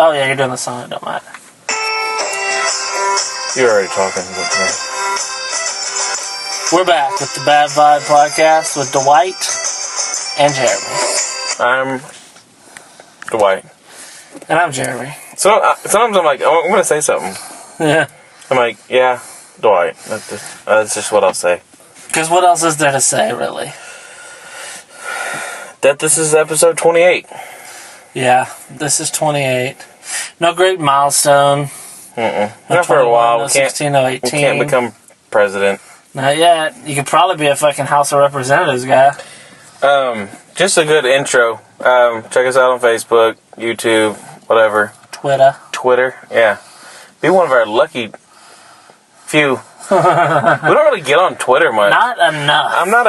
Oh, yeah, you're doing the song. It don't matter. You're already talking about me. We're back with the Bad Vibe Podcast with Dwight and Jeremy. I'm Dwight. And I'm Jeremy. So sometimes I'm like, oh, I'm going to say something. Yeah. I'm like, yeah, Dwight. That's just what I'll say. Because what else is there to say, really? That this is episode 28. Yeah, this is 28. No great milestone. Not for a while. No We can't, 16, no 18. we can't become president. Not yet. You could probably be a fucking House of Representatives guy. Just a good intro. Check us out on Facebook, YouTube, whatever. Twitter. Yeah. Be one of our lucky few. We don't really get on Twitter much. Not enough. I'm not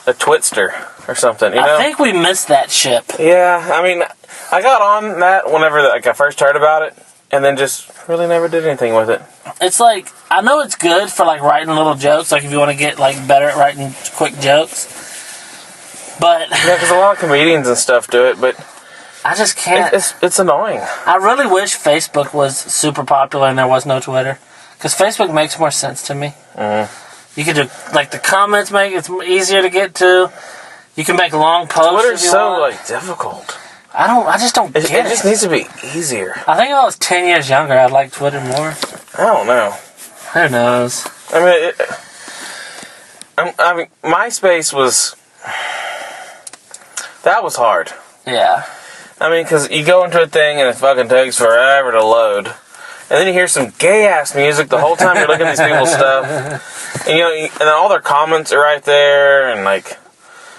a twitster or something, you know? I think we missed that ship. Yeah, I mean, I got on that whenever I first heard about it, and then just really never did anything with it. It's like, I know it's good for like writing little jokes, like if you want to get like better at writing quick jokes. But yeah, because a lot of comedians and stuff do it, but I just can't. It's annoying. I really wish Facebook was super popular and there was no Twitter, because Facebook makes more sense to me. You can do like the comments, make it easier to get to. You can make long posts. Twitter's so like difficult. I just don't get it. It just needs to be easier. I think if I was 10 years younger, I'd like Twitter more. I don't know. Who knows? I mean, MySpace was... That was hard. Yeah. I mean, because you go into a thing and it fucking takes forever to load. And then you hear some gay-ass music the whole time you're looking at these people's stuff. And, you know, and then all their comments are right there, and, like...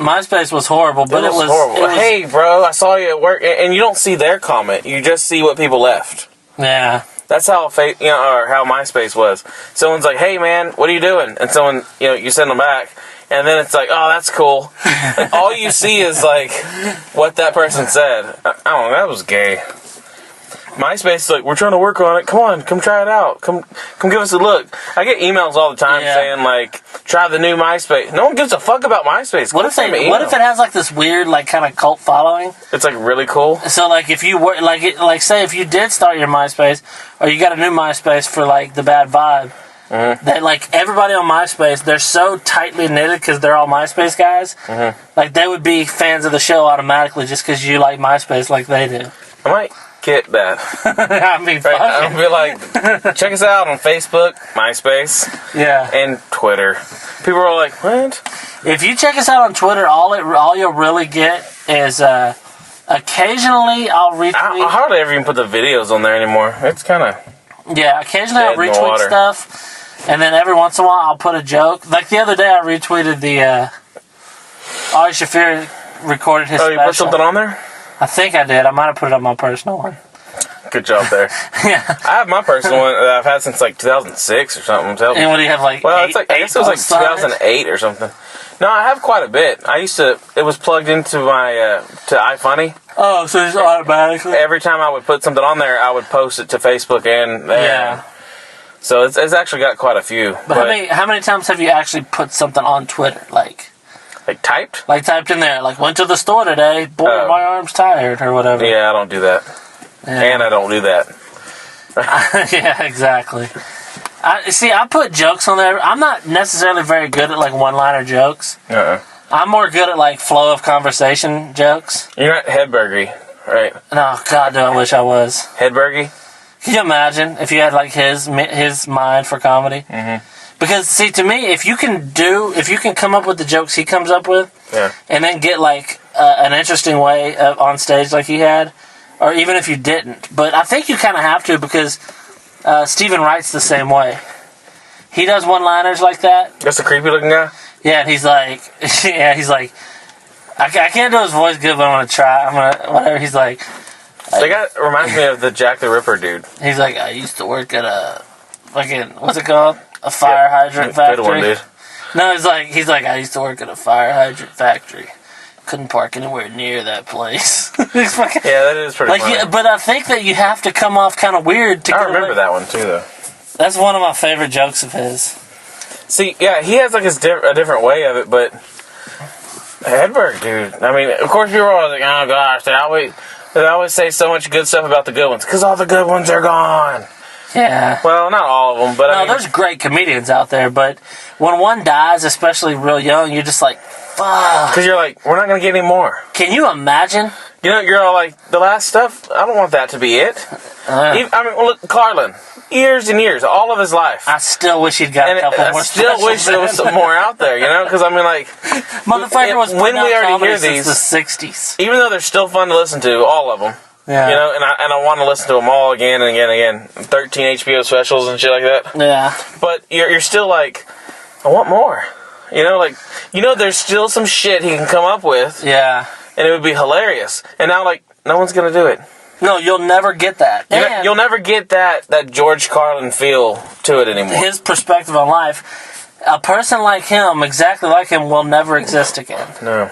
MySpace was horrible, but it was horrible. Hey, bro, I saw you at work, and you don't see their comment. You just see what people left. Yeah. That's how or how MySpace was. Someone's like, "Hey, man, what are you doing?" And someone, you send them back, and then it's like, "Oh, that's cool." Like, all you see is like what that person said. I don't know. That was gay. MySpace is like, "We're trying to work on it. Come on, come try it out. Come give us a look." I get emails all the time saying like, "Try the new MySpace." No one gives a fuck about MySpace. What if it has like this weird like kind of cult following? It's like really cool. So like if you were say if you did start your MySpace, or you got a new MySpace for like the Bad Vibe, that like everybody on MySpace, they're so tightly knitted because they're all MySpace guys. Like they would be fans of the show automatically just because you like MySpace like they do. I might get that. I mean, right? I'll be like, check us out on Facebook, MySpace, and Twitter. People are like, what? If you check us out on Twitter, all you'll really get is occasionally I'll retweet. I hardly ever even put the videos on there anymore. It's kind of occasionally I'll retweet stuff, and then every once in a while I'll put a joke. Like the other day, I retweeted the Ari Shaffir recorded his special. You put something on there? I think I did. I might have put it on my personal one. Good job there. Yeah. I have my personal one that I've had since like 2006 or something. And what do you have, like, I guess it was like 2008 or something. No, I have quite a bit. It was plugged into my, to iFunny. Oh, so it's automatically? Every time I would put something on there, I would post it to Facebook and there. Yeah. So it's actually got quite a few. But how many times have you actually put something on Twitter, like typed? Like typed in there, like, went to the store today, boy, my arm's tired, or whatever. Yeah, I don't do that. Yeah. And I don't do that. Yeah, exactly. I put jokes on there. I'm not necessarily very good at, like, one-liner jokes. I'm more good at, like, flow of conversation jokes. You're not Hedbergy, right? No, God, do I wish I was. Hedbergy? Can you imagine if you had, like, his mind for comedy? Because, see, to me, if you can come up with the jokes he comes up with, and then get, like, an interesting way on stage like he had, or even if you didn't. But I think you kind of have to, because Stephen Wright's the same way. He does one-liners like that. That's a creepy-looking guy? Yeah, and he's like, I can't do his voice good, but I'm going to try. Whatever. He's like... That guy reminds me of the Jack the Ripper dude. He's like, I used to work at a fucking, what's it called? A fire hydrant factory. Good one, dude. No, he's like, I used to work at a fire hydrant factory. Couldn't park anywhere near that place. Fucking, yeah, that is pretty funny. But I think that you have to come off kind of weird to I remember that one, too, though. That's one of my favorite jokes of his. See, yeah, he has, like, a different way of it, but... Hedberg, dude. I mean, of course, people are always like, oh, gosh, They always say so much good stuff about the good ones, because all the good ones are gone. Yeah. Well, not all of them, but no, there's great comedians out there, but when one dies, especially real young, you're just like, fuck. Because you're like, we're not going to get any more. Can you imagine? You know, you're all like, the last stuff, I don't want that to be it. Look, Carlin, years and years, all of his life. I still wish he'd got a couple more. I still wish there was some more out there, you know? Because, I mean, like... Motherfucker was when we already hear these, the 60s. Even though they're still fun to listen to, all of them. Yeah. You know, and I want to listen to them all again and again and again. 13 HBO specials and shit like that. Yeah. But you're still like, I want more. You know, like, there's still some shit he can come up with. Yeah. And it would be hilarious. And now, like, no one's going to do it. No, you'll never get that. You'll never get that George Carlin feel to it anymore. His perspective on life, a person like him, exactly like him, will never exist again. No.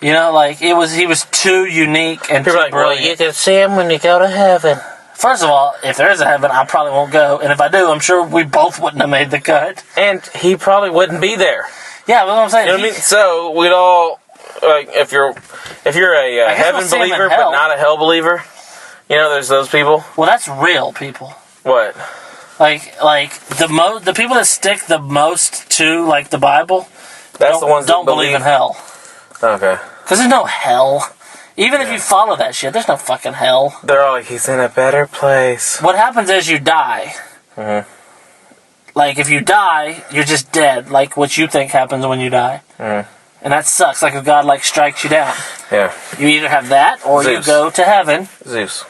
You know, like, he was too unique and People too like, brilliant. well, you can see him when you go to heaven. First of all, if there is a heaven, I probably won't go. And if I do, I'm sure we both wouldn't have made the cut. And he probably wouldn't be there. Yeah, that's what I'm saying. You know what I mean? So, we'd all, like, if you're a heaven believer but not a hell believer, you know, there's those people. Well, that's real people. What? Like the people that stick the most to, like, the Bible, that's the ones that don't believe in hell. Okay. Because there's no hell. Even if you follow that shit, there's no fucking hell. They're all like, he's in a better place. What happens is you die. Mm-hmm. Like, if you die, you're just dead. Like, what you think happens when you die. Mm-hmm. And that sucks. Like, if God, like, strikes you down. Yeah. You either have that, or Zeus. you go to heaven. Zeus.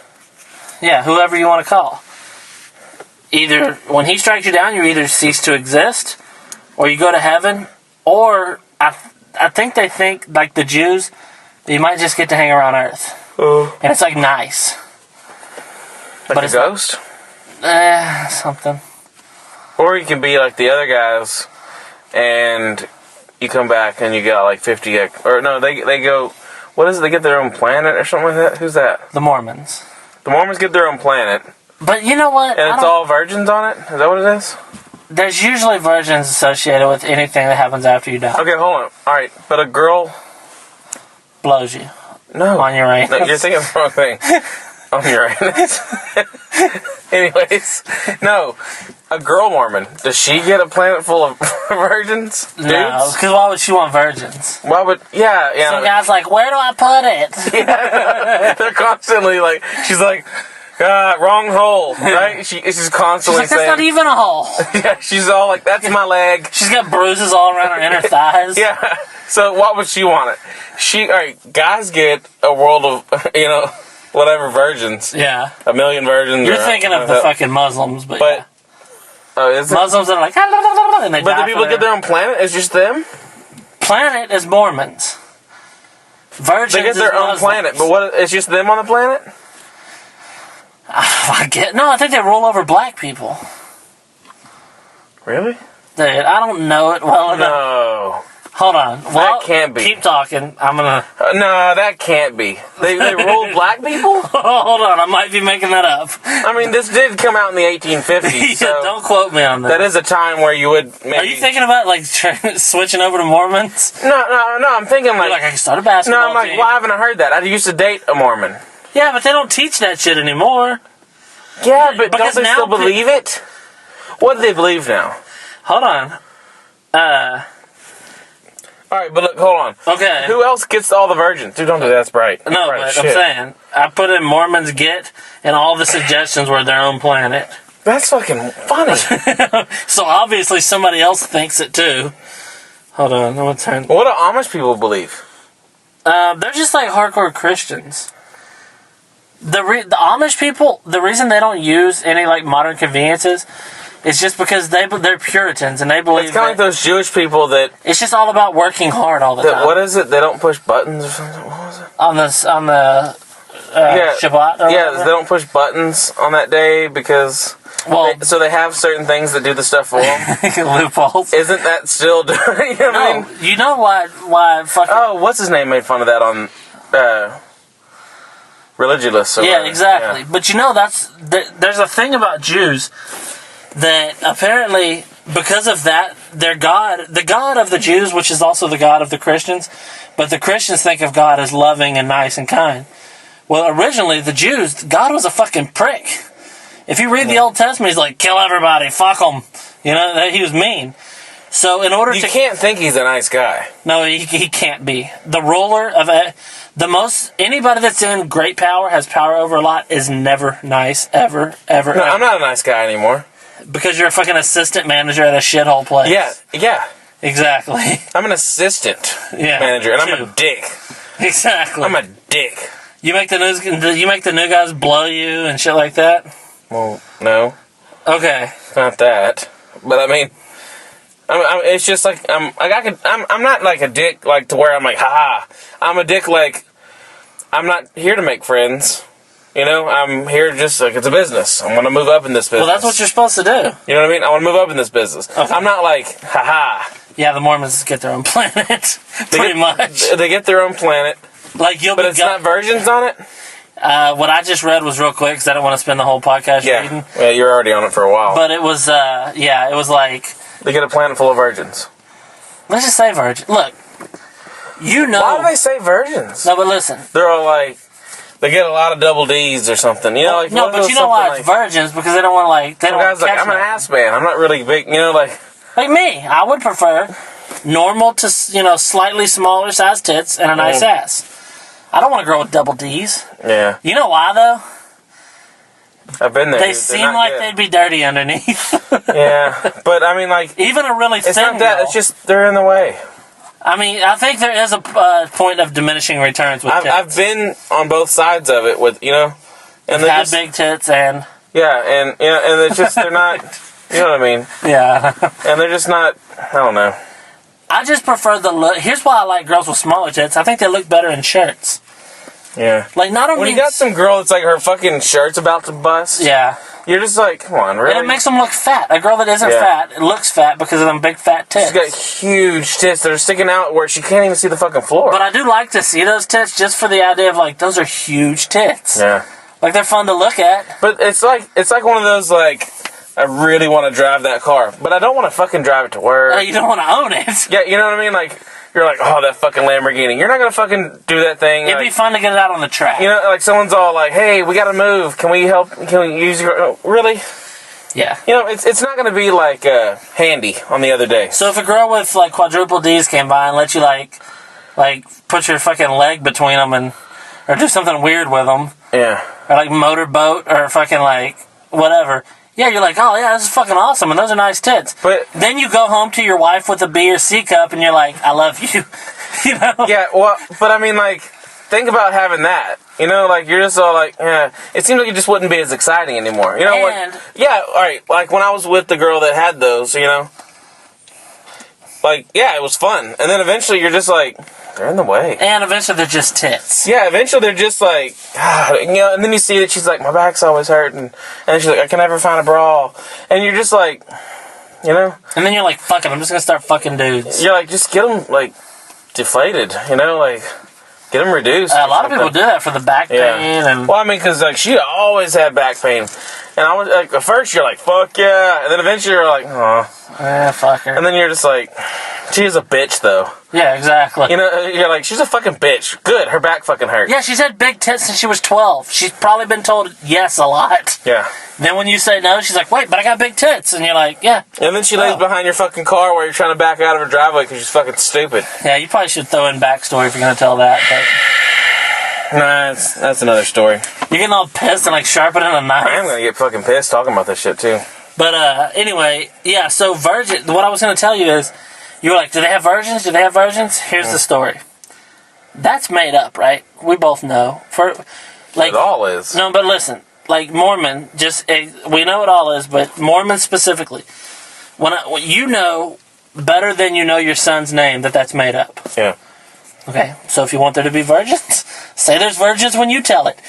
Yeah, whoever you want to call. Either, when he strikes you down, you either cease to exist, or you go to heaven, or, I think they think, like the Jews, that you might just get to hang around Earth. And it's, like, nice. Like but a ghost? Something. Or you can be like the other guys, and you come back and you got like 50... Or no, they go... What is it? They get their own planet or something like that? Who's that? The Mormons. The Mormons get their own planet. But you know what? And it's all virgins on it? Is that what it is? There's usually virgins associated with anything that happens after you die. Okay, hold on. Alright, but a girl... blows you. No. On your anus. No, you're thinking of the wrong thing. On your anus. Anyways, no. A girl Mormon, does she get a planet full of virgins? Dudes? No, because why would she want virgins? Why would... Yeah. Some guy's like, where do I put it? Yeah. They're constantly like... She's like... wrong hole, right? She's constantly saying... that's not even a hole. Yeah, she's all like, that's my leg. She's got bruises all around her inner thighs. Yeah. So what would she want it? Alright, guys get a world of, whatever virgins. Yeah. A million virgins. You're thinking of the fucking Muslims, but yeah. Is Muslims that are like, and they but the people get their own planet? It's just them? Planet is Mormons. Virgins they get their own Muslims. planet, but it's just them on the planet? I think they roll over black people. Really? Dude, I don't know it well enough. No. Hold on. Well, that can't be. Keep talking. I'm gonna... no, that can't be. They rule black people? Hold on. I might be making that up. I mean, this did come out in the 1850s. Yeah, so don't quote me on that. That is a time where you would maybe... Are you thinking about, like, switching over to Mormons? No, I'm thinking like... You're like, I can start a basketball No, I'm like, team. why haven't I heard that? I used to date a Mormon. Yeah, but they don't teach that shit anymore. Yeah, but because don't they still believe it? What do they believe now? Hold on. Alright, but look, hold on. Okay. Who else gets all the virgins? Dude, don't do that. That's bright. No, but I'm saying, I put in Mormons get, and all the suggestions were their own planet. That's fucking funny. So obviously somebody else thinks it too. Hold on, I'm gonna turn... What do Amish people believe? They're just like hardcore Christians. The Amish people, the reason they don't use any like modern conveniences is just because they're Puritans and they believe it's kind of like those Jewish people that it's just all about working hard all the time. What is it? They don't push buttons or something. What was it? On the Shabbat. Or yeah, they don't push buttons on that day because so they have certain things that do the stuff for them. Loopholes. Isn't that still doing? You know what I mean? You know why fucking... Oh, what's his name made fun of that on Religulous. Yeah, exactly. Yeah. But you know, there's a thing about Jews that apparently, because of that, their God, the God of the Jews, which is also the God of the Christians, but the Christians think of God as loving and nice and kind. Well, originally, the Jews, God was a fucking prick. If you read the Old Testament, he's like, kill everybody, fuck them. You know, he was mean. So in order you can't think he's a nice guy. No, he can't be. The ruler of anybody that's in great power, has power over a lot, is never nice, ever. No, I'm not a nice guy anymore. Because you're a fucking assistant manager at a shithole place. Yeah. Exactly. I'm an assistant manager, and I'm a dick. Exactly. I'm a dick. You make the new guys blow you and shit like that? Well, no. Okay. Not that. But I mean, it's just like I'm not like a dick like to where I'm like, haha. I'm a dick like I'm not here to make friends. You know, I'm here just like it's a business. I want to move up in this business. Well, that's what you're supposed to do. You know what I mean? I want to move up in this business. Okay. I'm not like, haha. Yeah, the Mormons get their own planet, pretty much. They get their own planet. Like but it's not virgins on it? What I just read was real quick because I don't want to spend the whole podcast reading. Yeah, you're already on it for a while. But it was, it was like... They get a planet full of virgins. Let's just say virgin. Look, you know... Why do they say virgins? No, but listen. They're all like... They get a lot of double D's or something. You know, like... No, but you know why it's virgins? Because they don't want to, like... They don't guys like, I'm an ass man. I'm not really big, you know, like... Like me. I would prefer normal to, slightly smaller size tits and a nice ass. I don't want a girl with double D's. Yeah. You know why, though? I've been there. They seem like they'd be dirty underneath. Yeah, but I mean, like... Even a really thin It's not that, girl, it's just they're in the way. I mean, I think there is a point of diminishing returns with tits. I've been on both sides of it with, and they had big tits and... Yeah, and it's just, they're not... You know what I mean? Yeah. And they're just not... I don't know. I just prefer the look. Here's why I like girls with smaller tits. I think they look better in shirts. Yeah. Like, not only... When you got some girl that's like her fucking shirt's about to bust... Yeah. You're just like, come on, really? And it makes them look fat. A girl that isn't fat, it looks fat because of them big fat tits. She's got huge tits that are sticking out where she can't even see the fucking floor. But I do like to see those tits just for the idea of, like, those are huge tits. Yeah. Like, they're fun to look at. But it's like one of those, like... I really want to drive that car, but I don't want to fucking drive it to work. You don't want to own it. Yeah, you know what I mean? Like, you're like, oh, that fucking Lamborghini. You're not going to fucking do that thing. It'd be fun to get it out on the track. You know, like someone's all like, hey, we got to move. Can we help? Can we use your... Oh, really? Yeah. You know, it's not going to be, like, handy on the other day. So if a girl with, like, quadruple D's came by and let you, like put your fucking leg between them or do something weird with them. Yeah. Or, like, motorboat or fucking, like, whatever... Yeah, you're like, oh, yeah, this is fucking awesome, and those are nice tits. But then you go home to your wife with a B or C cup, and you're like, I love you. You know? Yeah, well, but I mean, like, think about having that. You know, like, you're just all like, yeah. It seems like it just wouldn't be as exciting anymore. You know what? Yeah, all right, like, when I was with the girl that had those, like, yeah, it was fun. And then eventually you're just like, they're in the way. And eventually they're just tits. Yeah, eventually they're just like, God, and then you see that she's like, my back's always hurting. And she's like, I can never find a bra. And you're just like, And then you're like, fuck it, I'm just going to start fucking dudes. You're like, just get them, like, deflated, like, get them reduced. A lot of people do that for the back pain. And well, I mean, because, like, she always had back pain. And I was, like, at first you're like, fuck yeah. And then eventually you're like, oh. Yeah, fuck her. And then you're just like, she is a bitch, though. Yeah, exactly. You're like, she's a fucking bitch. Good, her back fucking hurts. Yeah, she's had big tits since she was 12. She's probably been told yes a lot. Yeah. Then when you say no, she's like, wait, but I got big tits. And you're like, yeah. And then she lays behind your fucking car while you're trying to back out of her driveway because she's fucking stupid. Yeah, you probably should throw in backstory if you're going to tell that. But nah, that's another story. You're getting all pissed and, like, sharpening a knife. I am going to get fucking pissed talking about this shit, too. But, anyway, yeah, so virgin, what I was going to tell you is, you were like, do they have virgins? Do they have virgins? Here's the story. That's made up, right? We both know. It all is. No, but listen, like Mormon, we know it all is, but Mormon specifically, when you know better than you know your son's name that's made up. Yeah. Okay, so if you want there to be virgins, say there's virgins when you tell it.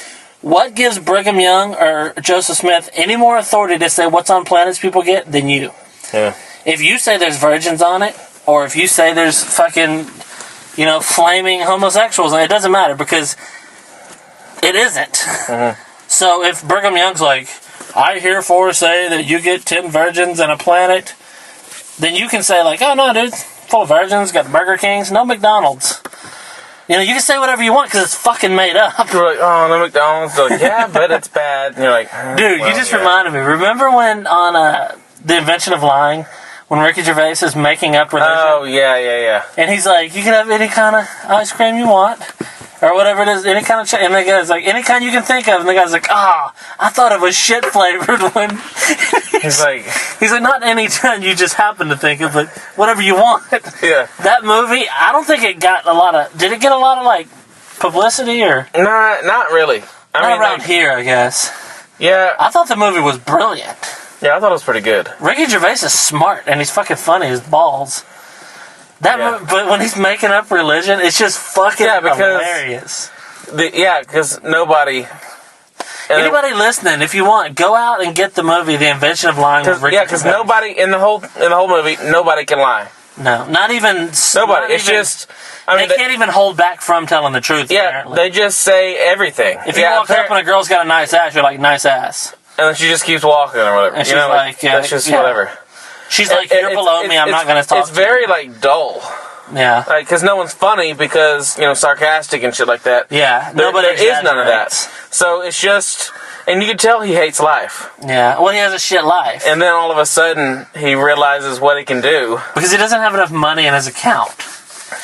What gives Brigham Young or Joseph Smith any more authority to say what's on planets people get than you? Yeah. If you say there's virgins on it, or if you say there's fucking, flaming homosexuals, it doesn't matter because it isn't. Mm-hmm. So if Brigham Young's like, I herefore say that you get 10 virgins and a planet, then you can say like, oh no, dude, full of virgins, got Burger Kings, no McDonald's. You know, you can say whatever you want because it's fucking made up. You're like, oh, the McDonald's. They're like, yeah, but it's bad. And you're like, dude, you just reminded me. Remember when on The Invention of Lying, when Ricky Gervais is making up religion? Oh, yeah. And he's like, you can have any kind of ice cream you want. Or whatever it is, any kind of... And the guy's like, any kind you can think of. And the guy's like, I thought it was shit-flavored when... He's like, not any kind you just happen to think of, but whatever you want. Yeah. That movie, I don't think it got a lot of... Did it get a lot of, like, publicity, or... Not really. Not around here, I guess. Yeah. I thought the movie was brilliant. Yeah, I thought it was pretty good. Ricky Gervais is smart, and he's fucking funny as balls. Movie, but when he's making up religion, it's just fucking hilarious. Because nobody... Anybody listening, if you want, go out and get the movie The Invention of Lying with Ricky Gervais. Because nobody in the whole movie, nobody can lie. No, not even... Nobody. It's just... they can't even hold back from telling the truth, apparently. They just say everything. If you walk up and a girl's got a nice ass, you're like, nice ass. And then she just keeps walking or whatever. And she's like that's just whatever. She's like, you're below me, I'm not going to talk to you. It's very, dull. Yeah. Because no one's funny because, sarcastic and shit like that. Yeah. There is none of that. So it's just... And you can tell he hates life. Yeah. Well, he has a shit life. And then all of a sudden, he realizes what he can do. Because he doesn't have enough money in his account.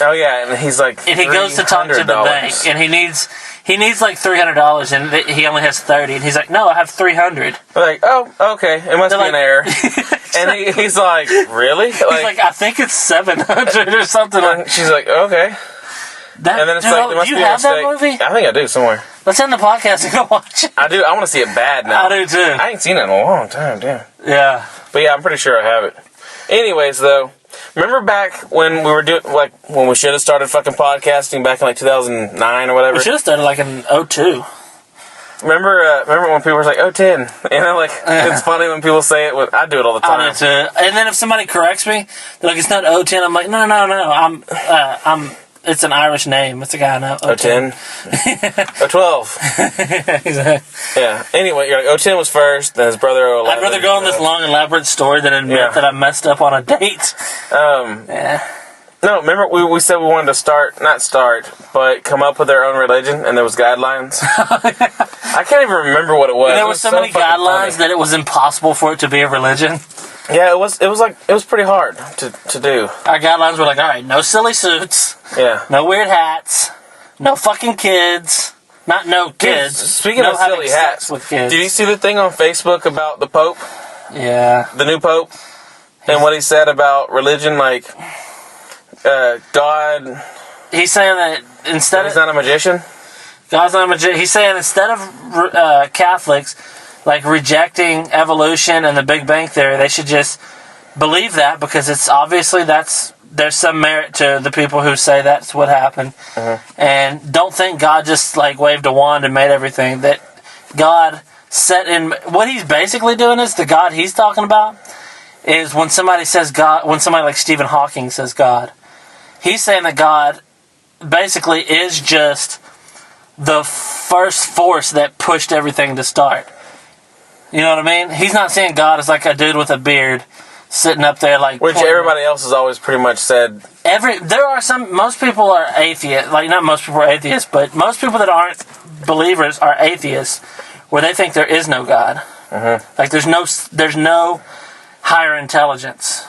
Oh, yeah. And he's like, and he goes to talk to the bank, and he needs like $300, and he only has $30, and he's like, no, I have $300. Like, oh, okay, it must be an error. And he's like, really? He's like, I think it's $700 or something. And she's like, okay. And then it's like, there must do be you a have mistake. that movie? I think I do somewhere. Let's end the podcast and go watch it. I do. I want to see it bad now. I do too. I ain't seen it in a long time, damn. Yeah. But yeah, I'm pretty sure I have it. Anyways, though, remember back when we were doing, when we should have started fucking podcasting back in 2009 or whatever? We should have started in 2002. Remember when people were like, 10? It's funny when people say it. I do it all the time. I do too. And then if somebody corrects me, they're like, it's not 10. I'm like, no. It's an Irish name. It's a guy I know. 10? 12. Exactly. Yeah. Anyway, you're like, 10 was first, then his brother 11. I'd rather go on this long, elaborate story than admit that I messed up on a date. Yeah. No, remember we said we wanted to but come up with our own religion, and there was guidelines. I can't even remember what it was. There were so many guidelines that it was impossible for it to be a religion. Yeah, it was pretty hard to do. Our guidelines were like, all right, no silly suits. Yeah. No weird hats. No fucking kids. Not no kids. Dude, speaking of silly hats, with kids. Did you see the thing on Facebook about the Pope? Yeah. The new Pope? And what he said about religion, God... He's saying that instead he's not a magician? God's not a magician. He's saying instead of Catholics, rejecting evolution and the Big Bang Theory, they should just believe that because it's obviously there's some merit to the people who say that's what happened. Mm-hmm. And don't think God just waved a wand and made everything. That God set in... What he's basically doing is, the God he's talking about is when somebody says God, when somebody like Stephen Hawking says God, he's saying that God basically is just the first force that pushed everything to start. You know what I mean? He's not saying God is like a dude with a beard sitting up there which everybody else has always pretty much said. Most people are atheists. Not most people are atheists, but most people that aren't believers are atheists, where they think there is no God. Mm-hmm. There's no higher intelligence.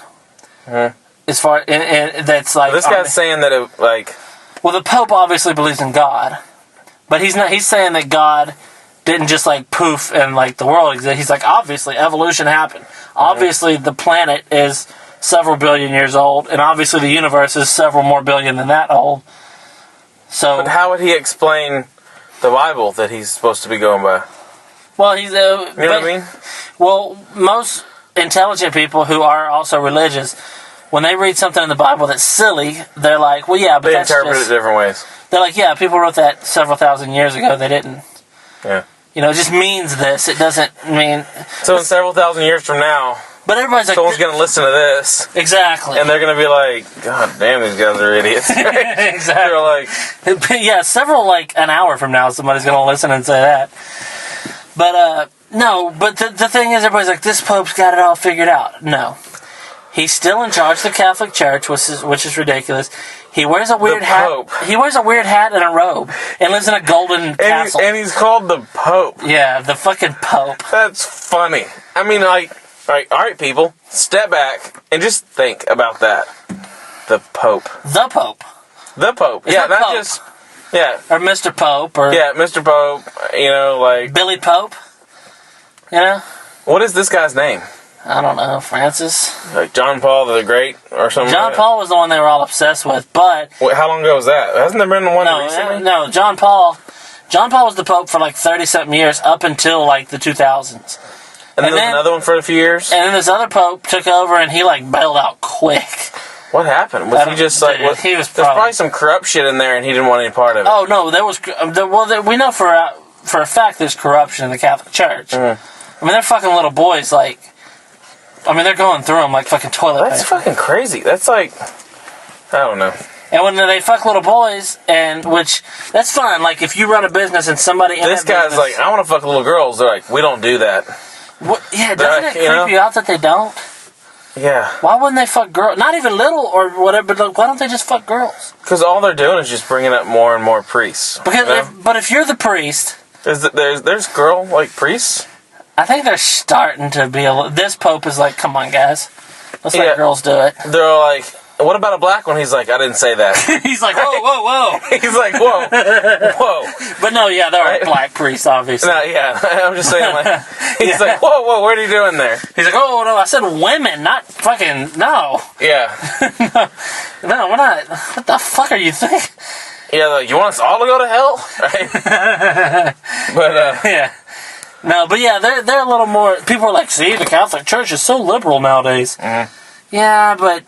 Mm-hmm. As far and that's this guy's saying that it well, the Pope obviously believes in God, but he's not. He's saying that God didn't just poof and the world exists. He's obviously evolution happened. Mm-hmm. Obviously the planet is several billion years old, and obviously the universe is several more billion than that old. So, but how would he explain the Bible that he's supposed to be going by? Well, he's you know what I mean? Well, most intelligent people who are also religious, when they read something in the Bible that's silly, they're like, well, yeah, but they interpret it different ways. They're like, yeah, people wrote that several thousand years ago. They didn't. Yeah. It just means this. It doesn't mean... So in several thousand years from now, but everybody's someone's going to listen to this. Exactly. And they're going to be like, God damn, these guys are idiots. Exactly. They're several, an hour from now, somebody's going to listen and say that. But, no, but the thing is, everybody's like, this Pope's got it all figured out. No. He's still in charge of the Catholic Church, which is ridiculous. He wears a weird hat. Pope. He wears a weird hat and a robe and lives in a golden castle. And he's called the Pope. Yeah, the fucking Pope. That's funny. I mean, like, all right, people, step back and just think about that. The Pope. The Pope. The Pope. It's not Pope. just... Yeah. Or Mr. Pope. Or yeah, Mr. Pope, like... Billy Pope. What is this guy's name? I don't know, Francis. Like John Paul the Great or something? John Paul was the one they were all obsessed with, but... Wait, how long ago was that? Hasn't there been one recently? No, John Paul was the Pope for like 30-something years, up until like the 2000s. And then there was another one for a few years? And then this other Pope took over and he like bailed out quick. What happened? Was he just like... he was there's probably some corrupt shit in there and he didn't want any part of it. Oh, no, there was... we know for a fact there's corruption in the Catholic Church. Mm-hmm. I mean, they're fucking little boys, like... I mean, they're going through them like fucking toilet paper. That's fucking crazy. That's like... I don't know. And when they fuck little boys, which... That's fine. Like, if you run a business and somebody... This guy's like, I want to fuck little girls. They're like, we don't do that. What? Yeah, doesn't it creep you out that they don't? Yeah. Why wouldn't they fuck girls? Not even little or whatever, but like, why don't they just fuck girls? Because all they're doing is just bringing up more and more priests. Because but if you're the priest... There's girl, like, priests? I think they're starting to be this Pope is like, come on, guys. Let's let girls do it. They're like, what about a black one? He's like, I didn't say that. He's like, whoa. He's like, whoa. But no, yeah, there are black priests, obviously. No, yeah, I'm just saying, like, he's like, whoa, what are you doing there? He's like, oh, no, I said women, not fucking, no. Yeah. No, we're not. What the fuck are you thinking? Yeah, like, you want us all to go to hell? Right? But, yeah. No, but yeah, they're a little more... People are like, see, the Catholic Church is so liberal nowadays. Mm-hmm. Yeah, but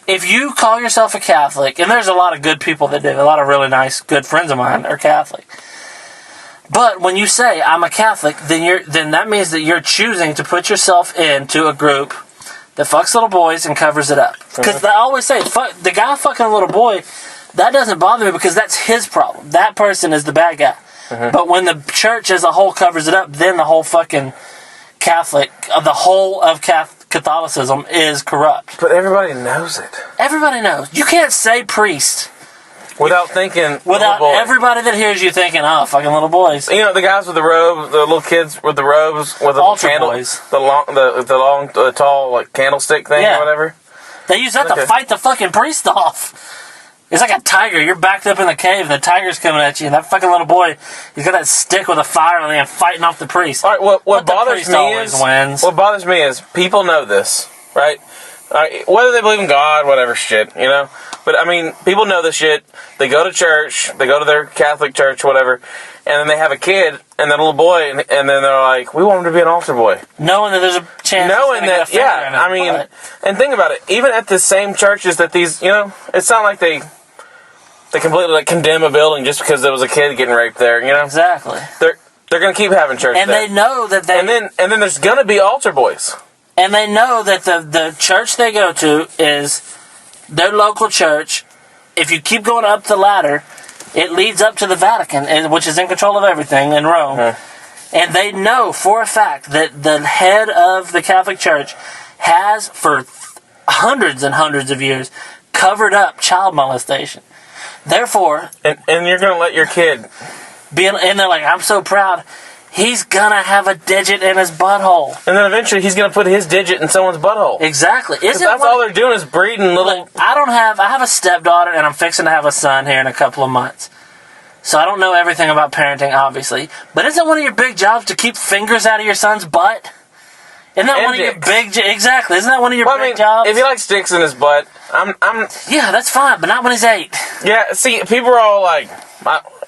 if you call yourself a Catholic, and there's a lot of good people that do, a lot of really nice, good friends of mine are Catholic. But when you say, I'm a Catholic, then that means that you're choosing to put yourself into a group that fucks little boys and covers it up. Because I always say, the guy fucking a little boy, that doesn't bother me because that's his problem. That person is the bad guy. Mm-hmm. But when the church as a whole covers it up, then the whole fucking the whole of Catholicism is corrupt. But everybody knows it. Everybody knows. You can't say priest without thinking... Without everybody that hears you thinking, oh, fucking little boys. You know, the guys with the robes, the little kids with the robes, with the candle, boys. the tall, like, candlestick thing or whatever. They use that to fight the fucking priest off. It's like a tiger. You're backed up in the cave, and the tiger's coming at you, and that fucking little boy, he's got that stick with a fire on it and fighting off the priest. All right, what bothers me is people know this, right? Whether they believe in God, whatever shit, you know? But, I mean, people know this shit. They go to church, they go to their Catholic church, whatever, and then they have a kid, and that little boy, and then they're like, we want him to be an altar boy. Knowing that there's a chance and think about it. Even at the same churches that these, you know, it's not like they completely like condemn a building just because there was a kid getting raped there, you know? Exactly. They're going to keep having church and there. And they know that they... And then there's going to be altar boys. And they know that the church they go to is their local church. If you keep going up the ladder, it leads up to the Vatican, which is in control of everything in Rome. Mm-hmm. And they know for a fact that the head of the Catholic Church has, for hundreds and hundreds of years, covered up child molestation. Therefore... And you're going to let your kid... And they're like, I'm so proud. He's going to have a digit in his butthole. And then eventually he's going to put his digit in someone's butthole. Exactly. That's all they're doing is breeding little... Look, I have a stepdaughter, and I'm fixing to have a son here in a couple of months. So I don't know everything about parenting, obviously. But isn't one of your big jobs to keep fingers out of your son's butt? Isn't that one of your big... Exactly. Isn't that one of your big jobs? If he likes sticks in his butt, I'm... Yeah, that's fine, but not when he's 8. Yeah, see, people are all like...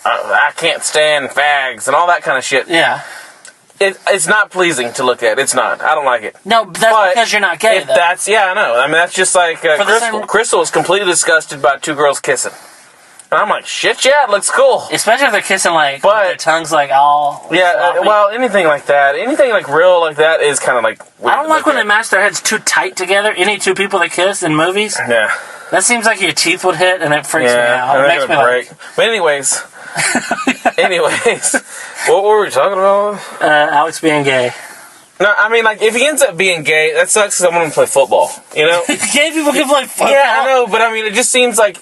I can't stand fags and all that kind of shit. Yeah. It's not pleasing to look at. It's not. I don't like it. No, that's because you're not gay, though. I know. I mean, that's just like... Crystal was completely disgusted by 2 girls kissing. And I'm like, shit, yeah, it looks cool. Especially if they're kissing, like, with their tongues, like, all... Yeah, well, anything like that. Anything, like, real like that is kind of, like... I don't like when they match their heads too tight together. Any 2 people that kiss in movies. Yeah. That seems like your teeth would hit, and it freaks me out. It makes me break. But anyways... what were we talking about? Alex being gay. No, I mean, like, if he ends up being gay, that sucks because I want him to play football, you know? Gay people can play football? Yeah, I know, but I mean, it just seems like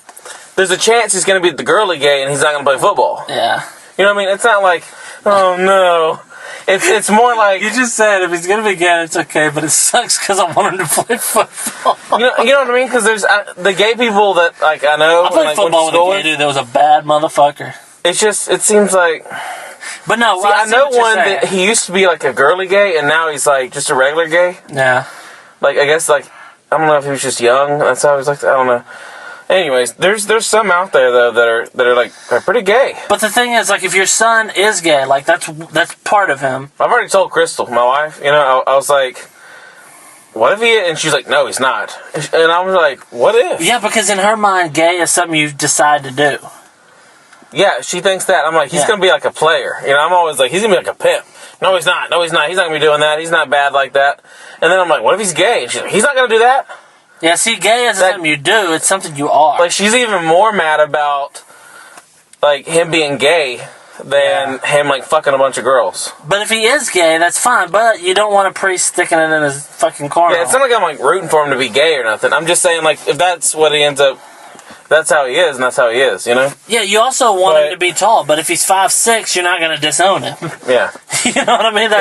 there's a chance he's going to be the girly gay and he's not going to play football. Yeah. You know what I mean? It's not like, oh no. It's more like... You just said if he's going to be gay, it's okay, but it sucks because I want him to play football. You know what I mean? Because there's the gay people that, like, I know... I played football with a gay dude that was a bad motherfucker. It's just, it seems like... But no, see, I know one that he used to be, like, a girly gay, and now he's, like, just a regular gay. Yeah. Like, I guess, like, I don't know if he was just young. That's how he was like that. I don't know. Anyways, there's some out there though that are like are pretty gay. But the thing is, like, if your son is gay, like that's part of him. I've already told Crystal, my wife. You know, I was like, "What if he?" And she's like, "No, he's not." And I was like, "What if?" Yeah, because in her mind, gay is something you decide to do. Yeah, she thinks that. I'm like, he's gonna be like a player. You know, I'm always like, he's gonna be like a pimp. No, he's not. No, he's not. He's not gonna be doing that. He's not bad like that. And then I'm like, what if he's gay? And she's like, he's not gonna do that. Yeah, see, gay isn't something you do, it's something you are. Like, she's even more mad about, like, him being gay than him, like, fucking a bunch of girls. But if he is gay, that's fine, but you don't want a priest sticking it in his fucking corner. Yeah, it's not like I'm, like, rooting for him to be gay or nothing. I'm just saying, like, if that's what he ends up... That's how he is, and that's how he is, you know? Yeah, you also want him to be tall, but if he's 5'6", you're not going to disown him. Yeah. You know what I mean?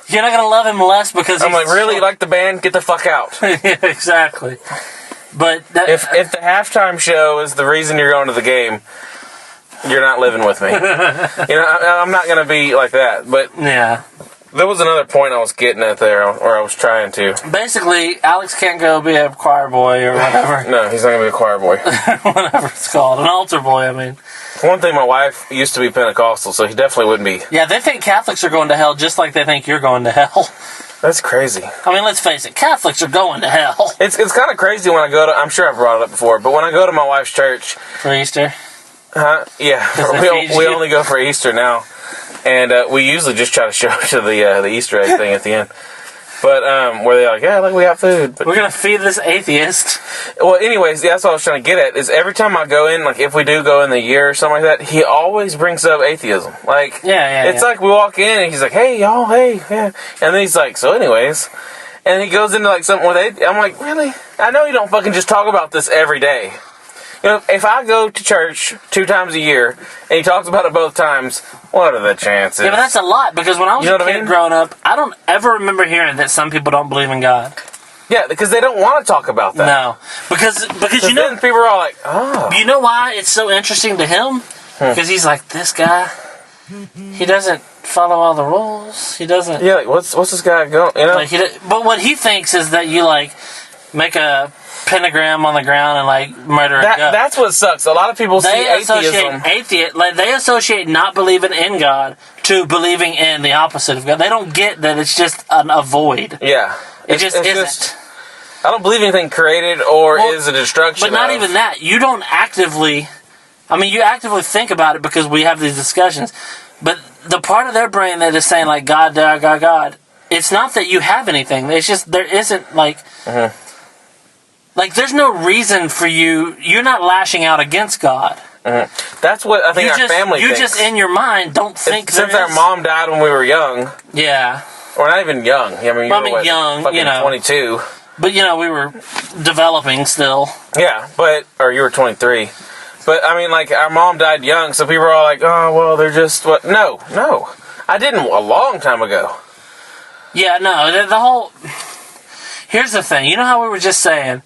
You're not going to love him less because I'm like, really? You like the band? Get the fuck out. Yeah, exactly. But if the halftime show is the reason you're going to the game, you're not living with me. You know, I'm not going to be like that, but... Yeah. There was another point I was getting at there, or I was trying to. Basically, Alex can't go be a choir boy or whatever. No, he's not going to be a choir boy. Whatever it's called. An altar boy, I mean. For one thing, my wife used to be Pentecostal, so he definitely wouldn't be. Yeah, they think Catholics are going to hell just like they think you're going to hell. That's crazy. I mean, let's face it, Catholics are going to hell. It's kind of crazy when I go to, I'm sure I've brought it up before, but when I go to my wife's church. For Easter? Huh? Yeah. We only go for Easter now. And we usually just try to show up to the Easter egg thing at the end. But, where they're like, yeah, look, we got food. But, we're going to feed this atheist. Well, anyways, that's what I was trying to get at, is every time I go in, like, if we do go in the year or something like that, he always brings up atheism. Like, it's like we walk in and he's like, hey, y'all, hey, yeah. And then he's like, so anyways. And he goes into, like, something with atheism. I'm like, really? I know you don't fucking just talk about this every day. You know, if I go to church 2 times a year and he talks about it both times, what are the chances? Yeah, but that's a lot, because when I was a kid growing up, I don't ever remember hearing that some people don't believe in God. Yeah, because they don't want to talk about that. No. Because you know... then people are all like, oh. You know why it's so interesting to him? Because he's like, this guy, he doesn't follow all the rules. He doesn't... Yeah, like, what's this guy going... You know? Like, but what he thinks is that you, like, make a pentagram on the ground and, like, murder a goat. That's what sucks. A lot of people see atheism... They associate not believing in God to believing in the opposite of God. They don't get that it's just a void. Yeah. It just isn't. I don't believe anything created or is a destruction. But not even that. You don't actively... I mean, you actively think about it because we have these discussions. But the part of their brain that is saying, like, God, God, God, God, it's not that you have anything. It's just there isn't, like... Like, there's no reason for you... You're not lashing out against God. That's what I think our family thinks. You just, in your mind, don't think Since our mom died when we were young... Yeah. Or not even young. I mean, you were young, you know. 22. But, you know, we were developing still. Yeah, or you were 23. But, I mean, like, our mom died young, so people are all like, oh, well, they're just, what? No. I didn't a long time ago. Yeah, no, the whole... Here's the thing. You know how we were just saying,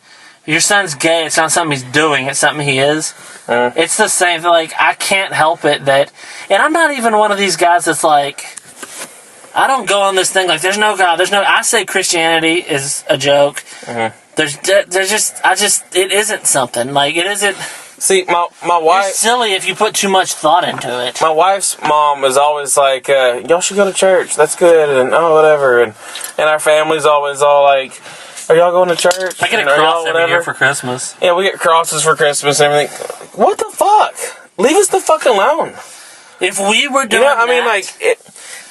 your son's gay, it's not something he's doing, it's something he is? It's the same thing. Like, I can't help it that... And I'm not even one of these guys that's like... I don't go on this thing like, there's no God, I say Christianity is a joke. There's just, it isn't something. Like, it isn't... See, my wife... It's silly if you put too much thought into it. My wife's mom is always like, y'all should go to church, that's good, and whatever. And our family's always all like, are y'all going to church? I get a cross every year for Christmas. Yeah, we get crosses for Christmas and everything. What the fuck? Leave us the fuck alone. If we were doing I mean, like...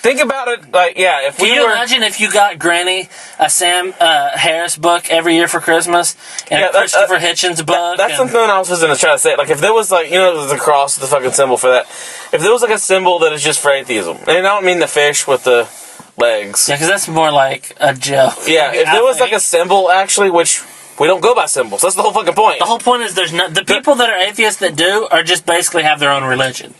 Think about it, like, yeah, if Can you imagine if you got Granny a Sam Harris book every year for Christmas, and a Christopher Hitchens book? That's something I was going to try to say. Like, if there was, like, the cross, the fucking symbol for that. If there was, like, a symbol that is just for atheism, and I don't mean the fish with the legs. Yeah, because that's more like a joke. Yeah, if there was, like, a symbol, actually, which We don't go by symbols. That's the whole fucking point. The whole point is the people that are atheists that do are just basically have their own religion.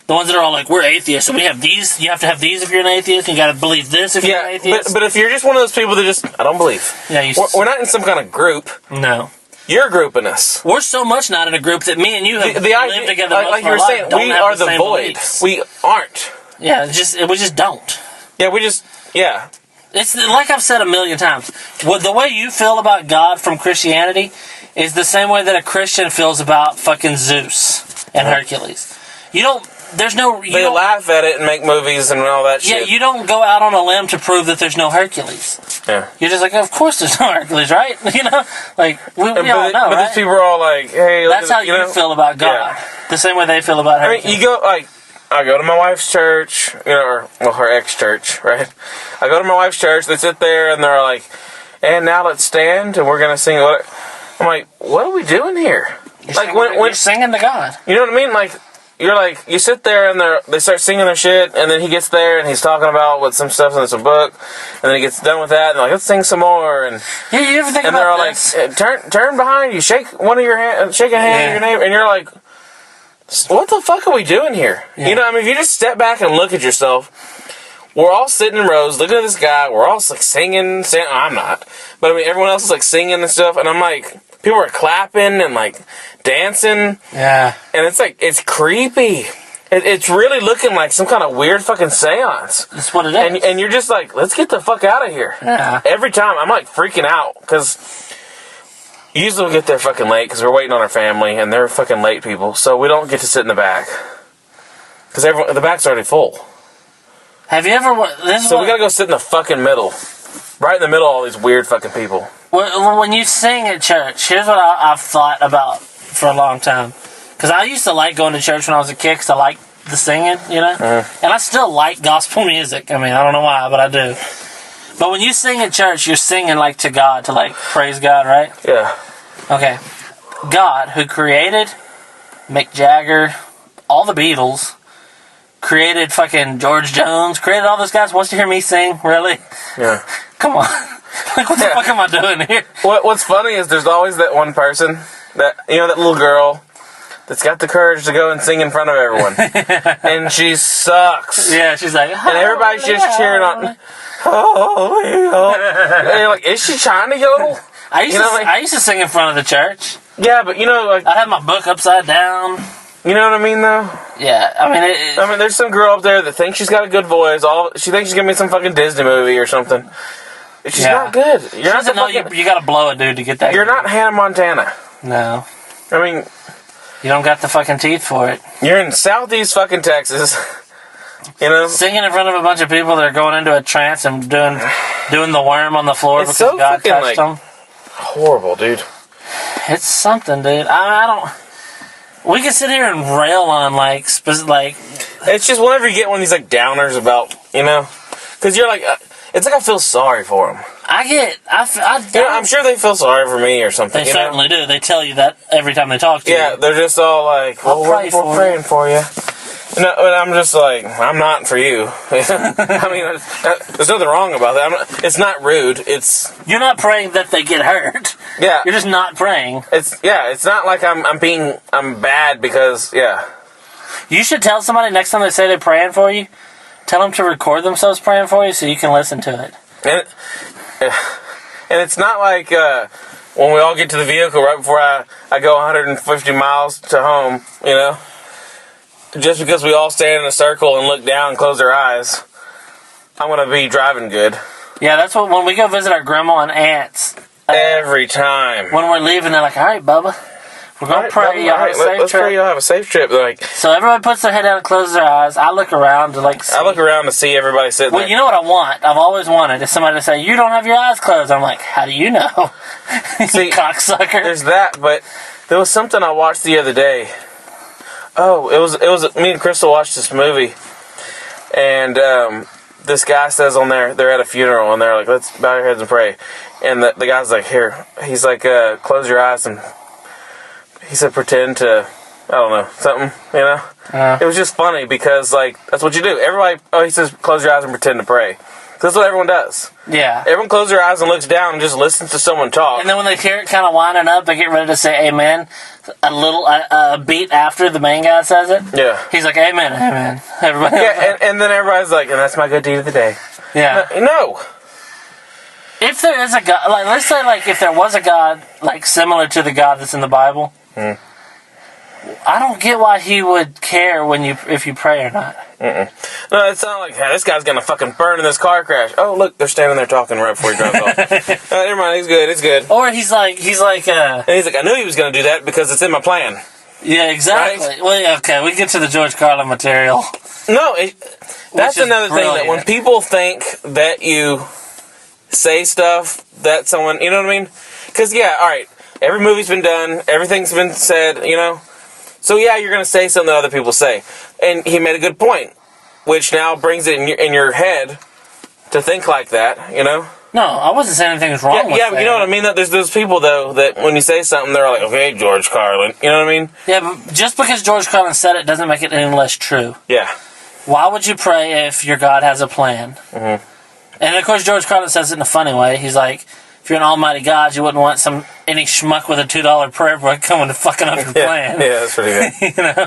The ones that are all like, we're atheists, so we have these. You have to have these if you're an atheist. You got to believe this if you're an atheist. But if you're just one of those people that just, I don't believe. Yeah, we're not in some kind of group. No. You're grouping us. We're so much not in a group that me and you have lived together. Like you were saying, we are the void. Beliefs. We aren't. Yeah, we just don't. Yeah, yeah. It's like I've said a million times. The way you feel about God from Christianity is the same way that a Christian feels about fucking Zeus and Hercules. You don't. There's no. They laugh at it and make movies and all that shit. Yeah, you don't go out on a limb to prove that there's no Hercules. Yeah. You're just like, of course there's no Hercules, right? You know, like we all know, but right? these people are all like, hey, that's how you feel about God. Yeah. The same way they feel about Hercules. I mean, you go I go to my wife's church, or her ex-church, right? I go to my wife's church. They sit there and they're like, and now let's stand and we're gonna sing. I'm like, what are we doing here? You're singing to God. You know what I mean? Like. You're like, you sit there and they start singing their shit, and then he gets there and he's talking about what some stuff's in some book, and then he gets done with that, and they're like, let's sing some more, and you ever think and about they're all this? like, turn behind you, shake one of your hand, shake a hand of your neighbor, and you're like, what the fuck are we doing here? Yeah. You know, I mean, if you just step back and look at yourself, we're all sitting in rows looking at this guy, we're all like singing, I'm not, but I mean, everyone else is like singing and stuff, and I'm like, people are clapping and like dancing. Yeah. And it's like, it's creepy. It's really looking like some kind of weird fucking seance. That's what it is. And you're just like, let's get the fuck out of here. Yeah. Every time, I'm like freaking out. Because usually we get there fucking late because we're waiting on our family and they're fucking late people. So we don't get to sit in the back. Because the back's already full. Have you ever... So we gotta go sit in the fucking middle. Right in the middle of all these weird fucking people. When you sing at church, here's what I've thought about for a long time. Because I used to like going to church when I was a kid because I liked the singing, you know? And I still like gospel music. I mean, I don't know why, but I do. But when you sing at church, you're singing like to God, to like praise God, right? Yeah. Okay. God, who created Mick Jagger, all the Beatles, created fucking George Jones, created all those guys, wants to hear me sing? Really? Yeah. Come on. Like, what the fuck am I doing here? What's funny is there's always that one person, that little girl that's got the courage to go and sing in front of everyone. And she sucks. Yeah, she's like, and everybody's just cheering on, and you're like, is she trying to yodel? I used to sing in front of the church. Yeah, but like, I had my book upside down. You know what I mean, though? Yeah, I mean, there's some girl up there that thinks she's got a good voice. She thinks she's gonna be some fucking Disney movie or something. She's not good. You gotta blow a dude to get that. You're not Hannah Montana. No. I mean, you don't got the fucking teeth for it. You're in southeast fucking Texas. You know, singing in front of a bunch of people that are going into a trance and doing the worm on the floor because so God fucking, touched them. Horrible, dude. It's something, dude. I don't. We can sit here and rail on like. It's just whenever you get one of these like downers about, because you're like. It's like I feel sorry for them. I'm sure they feel sorry for me or something. They certainly do. They tell you that every time they talk to you. Yeah, they're just all like, well, we're praying for you. No, and I'm just like, I'm not for you. I mean, there's nothing wrong about that. It's not rude. You're not praying that they get hurt. Yeah. You're just not praying. It's not like I'm bad because, yeah. You should tell somebody next time they say they're praying for you, tell them to record themselves praying for you so you can listen to it. And it's not like when we all get to the vehicle right before I go 150 miles to home, just because we all stand in a circle and look down and close our eyes, I'm going to be driving good. Yeah, that's what, when we go visit our grandma and aunts. Every time. When we're leaving, they're like, all right, Bubba. We're going to pray. Y'all have a safe trip. Let's pray y'all have a safe trip. So everybody puts their head down and closes their eyes. I look around to see. I look around to see everybody sitting there. Well, you know what I want? I've always wanted is somebody to say, you don't have your eyes closed. I'm like, how do you know? See, cocksucker. There's that, but there was something I watched the other day. Oh, it was me and Crystal watched this movie. And this guy says on there, they're at a funeral, and they're like, let's bow your heads and pray. And the guy's like, here. He's like, close your eyes and... He said, pretend to, I don't know, something, It was just funny because, that's what you do. Everybody, he says, close your eyes and pretend to pray. That's what everyone does. Yeah. Everyone closes their eyes and looks down and just listens to someone talk. And then when they hear it kind of winding up, they get ready to say amen. A beat after the main guy says it. Yeah. He's like, amen, amen. Everybody. Yeah, and then everybody's like, and that's my good deed of the day. Yeah. No. If there is a God, like, let's say, like, if there was a God, like, similar to the God that's in the Bible, I don't get why he would care if you pray or not. No, it's not like, hey, this guy's gonna fucking burn in this car crash. Oh, look, they're standing there talking right before he drives off. Never mind, he's good, it's good. Or he's like, and he's like, I knew he was gonna do that because it's in my plan. Yeah, exactly. Right? Well, yeah, okay, we get to the George Carlin material. No, that's another thing, that when people think that you say stuff that someone, you know what I mean? Because, yeah, alright, every movie's been done, everything's been said, you know? So, yeah, you're going to say something that other people say. And he made a good point, which now brings it in your head to think like that, you know? No, I wasn't saying anything was wrong with Yeah, but you know what I mean? That there's those people, though, that when you say something, they're like, okay, George Carlin. You know what I mean? Yeah, but just because George Carlin said it doesn't make it any less true. Yeah. Why would you pray if your God has a plan? Mm-hmm. And, of course, George Carlin says it in a funny way. He's like, if you're an almighty God, you wouldn't want any schmuck with a $2 prayer book coming to fucking up your plan. Yeah, that's pretty good. You know?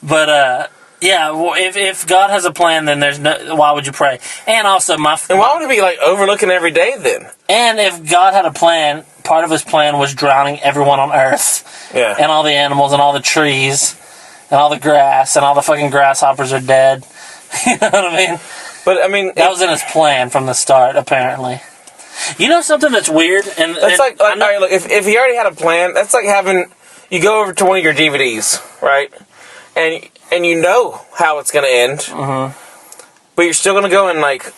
But, yeah, well, if God has a plan, then why would you pray? And also, and why would it be, like, overlooking every day, then? And if God had a plan, part of his plan was drowning everyone on Earth. Yeah. And all the animals and all the trees and all the grass and all the fucking grasshoppers are dead. You know what I mean? But, I mean... That was in his plan from the start, apparently. You know something that's weird? And it's like all right, look, if he already had a plan, that's like having... You go over to one of your DVDs, right? And you know how it's going to end. Mm-hmm. But you're still going to go and, like,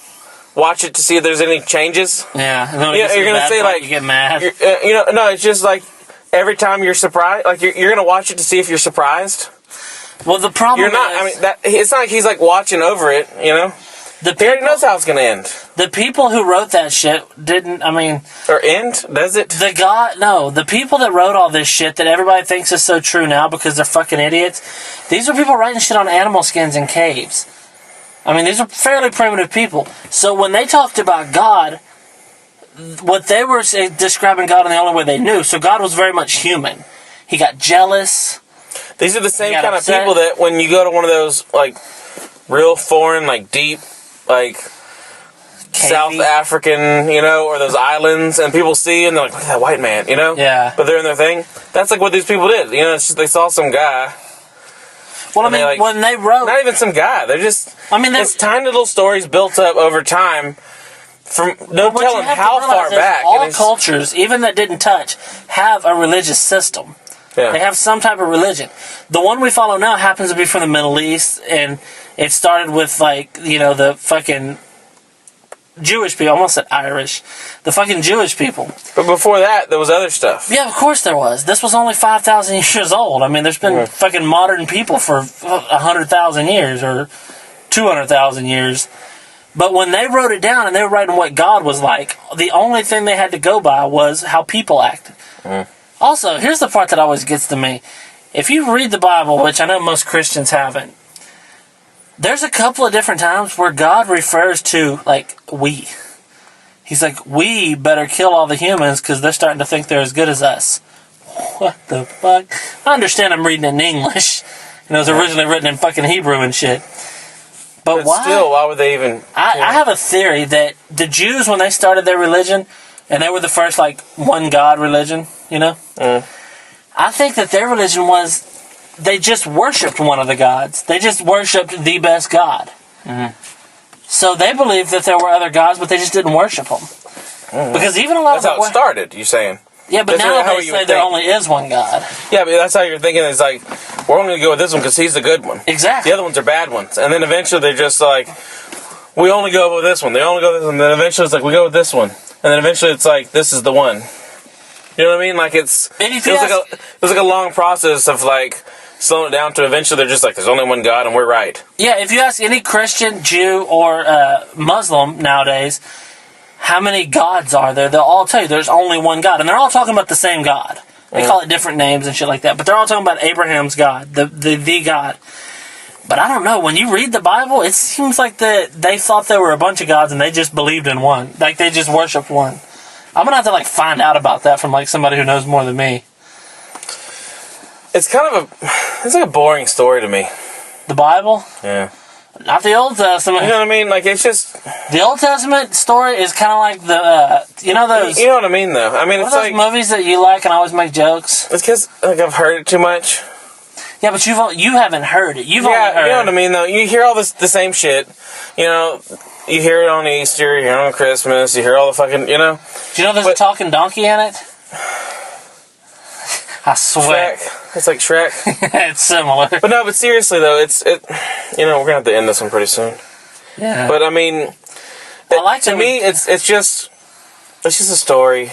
watch it to see if there's any changes. Yeah. You're going to say, like... You get mad. No, it's just like every time you're surprised... Like, you're going to watch it to see if you're surprised. Well, the problem it's not like he's, like, watching over it, you know? He already knows how it's going to end. The people who wrote that shit didn't, Or end? Does it? The people that wrote all this shit that everybody thinks is so true now because they're fucking idiots, these are people writing shit on animal skins in caves. These are fairly primitive people. So when they talked about God, what they were describing God in the only way they knew. So God was very much human. He got jealous. These are the same kind of people that when you go to one of those, like, real foreign, like, deep, like, South African, you know, or those islands, and people see and they're like, look at that white man, you know? Yeah. But they're in their thing. That's like what these people did. You know, it's just, they saw some guy. Well, when they wrote... Not even some guy. They're just... it's tiny little stories built up over time from no telling how far back. All cultures, even that didn't touch, have a religious system. Yeah. They have some type of religion. The one we follow now happens to be from the Middle East, and it started with, like, you know, the fucking Jewish people. I almost said Irish. The fucking Jewish people. But before that, there was other stuff. Yeah, of course there was. This was only 5,000 years old. There's been fucking modern people for 100,000 years or 200,000 years. But when they wrote it down and they were writing what God was like, the only thing they had to go by was how people acted. Also, here's the part that always gets to me. If you read the Bible, which I know most Christians haven't, there's a couple of different times where God refers to, like, we. He's like, we better kill all the humans because they're starting to think they're as good as us. What the fuck? I understand I'm reading in English. It was originally written in fucking Hebrew and shit. But why? Still, why would they even... I have a theory that the Jews, when they started their religion, and they were the first, like, one God religion, you know? I think that their religion was, they just worshipped one of the gods. They just worshipped the best God. So they believed that there were other gods, but they just didn't worship them. Because even a lot That's how it started, you're saying? Yeah, but now they say there only is one God. Yeah, but that's how you're thinking. It's like, we're only going to go with this one because he's the good one. Exactly. The other ones are bad ones. And then eventually they're just like, we only go with this one. They only go with this one. And then eventually it's like, we go with this one. And then eventually it's like, this is the one. You know what I mean? Like, it was like a long process of, like, slowing it down to eventually they're just like, there's only one God and we're right. Yeah, if you ask any Christian, Jew, or Muslim nowadays, how many gods are there? They'll all tell you there's only one God. And they're all talking about the same God. They call it different names and shit like that. But they're all talking about Abraham's God, the God. But I don't know. When you read the Bible, it seems like they thought there were a bunch of gods and they just believed in one. Like, they just worshipped one. I'm going to have to, like, find out about that from, like, somebody who knows more than me. It's it's like a boring story to me. The Bible? Yeah. Not the Old Testament. You know what I mean? Like, it's just... The Old Testament story is kind of like the, you know those... You know what I mean, though? I mean, it's like... movies that you like and always make jokes? It's because, like, I've heard it too much. Yeah, but you haven't heard it. You've only heard it. You know what I mean, though? You hear all the same shit. You know, you hear it on Easter, you hear it on Christmas, you hear all the fucking, you know? Do you know there's a talking donkey in it? I swear. Shrek. It's like Shrek. It's similar. But no, but seriously, though, you know, we're going to have to end this one pretty soon. Yeah. But, I mean, to me, it's just a story.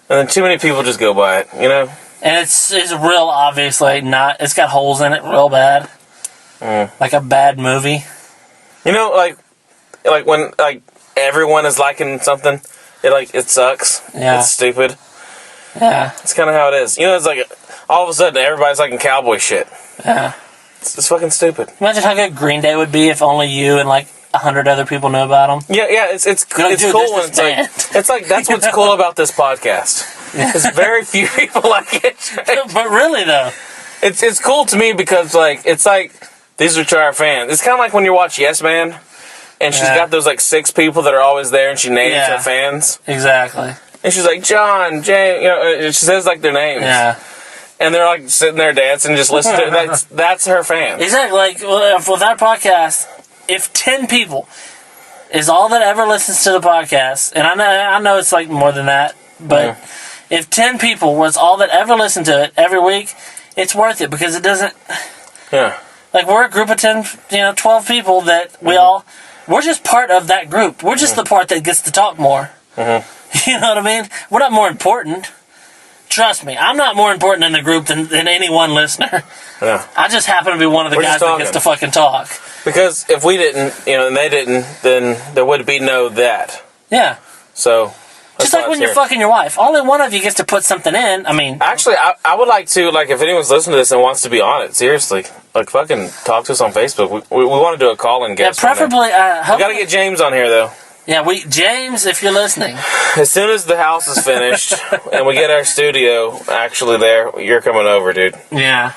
And then too many people just go by it, you know? And it's real obviously not... It's got holes in it real bad. Like a bad movie. You know, like when, like, everyone is liking something, it sucks. Yeah. It's stupid. Yeah. It's kind of how it is. You know, it's like, all of a sudden, everybody's liking cowboy shit. Yeah. It's fucking stupid. Imagine how good Green Day would be if only you and, like, 100 other people knew about them. Yeah, it's cool when it's like, that's what's cool about this podcast. Because very few people like it. But really, though. It's cool to me because, like, it's like, these are to our fans. It's kind of like when you watch Yes Man, and she's got those, like, 6 people that are always there, and she names her fans. Exactly. And she's like, John, James, you know, she says, like, their names. Yeah. And they're, like, sitting there dancing, just listening to it. That's her fans. Exactly. Like, with our podcast, if 10 people is all that ever listens to the podcast, and I know it's, like, more than that, but if 10 people was all that ever listen to it every week, it's worth it because it doesn't... Yeah. Like, we're a group of 10, 12 people that we're just part of that group. We're just the part that gets to talk more. You know what I mean? We're not more important. Trust me, I'm not more important in the group than any one listener. Yeah. I just happen to be one of the guys that gets to fucking talk. Because if we didn't, and they didn't, then there would be no that. Yeah. So... Just like when you're fucking your wife. Only one of you gets to put something in. I mean... Actually, I would like to, like, if anyone's listening to this and wants to be on it, seriously, like, fucking talk to us on Facebook. We want to do a call-in guest. Yeah, preferably... we got to get James on here, though. Yeah, James, if you're listening. As soon as the house is finished and we get our studio actually there, you're coming over, dude. Yeah.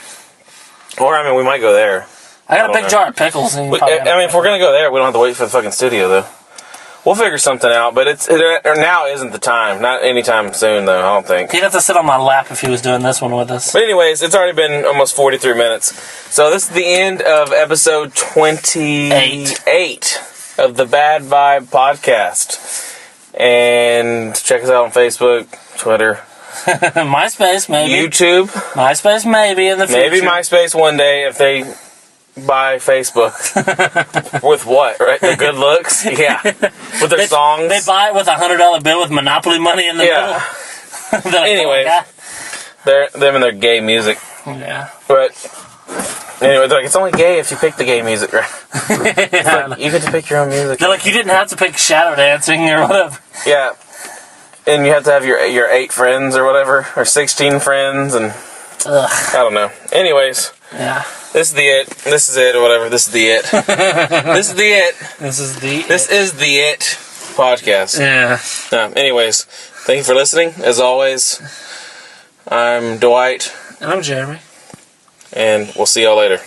Or, I mean, we might go there. I got a big jar of pickles. If we're going to go there, we don't have to wait for the fucking studio, though. We'll figure something out, but now isn't the time. Not anytime soon, though, I don't think. He'd have to sit on my lap if he was doing this one with us. But anyways, it's already been almost 43 minutes. So this is the end of episode 28 of the Bad Vibe Podcast. And check us out on Facebook, Twitter. MySpace, maybe. YouTube. MySpace, maybe in the future. Maybe MySpace one day if they... buy Facebook. With what, right? Their good looks? Yeah. With their songs? They buy it with a $100 bill with Monopoly money in the middle. Like, anyways, them and their gay music. Yeah. But, anyway, they're like, it's only gay if you pick the gay music, right? Like, you get to pick your own music. They're like, you didn't have to pick shadow dancing or whatever. Yeah. And you have to have your 8 friends or whatever, or 16 friends, and... Ugh. I don't know. Anyways. Yeah. This is it, or whatever. This is the it. This is the it. This is the it podcast. Yeah. Anyways, thank you for listening. As always, I'm Dwight. And I'm Jeremy. And we'll see y'all later.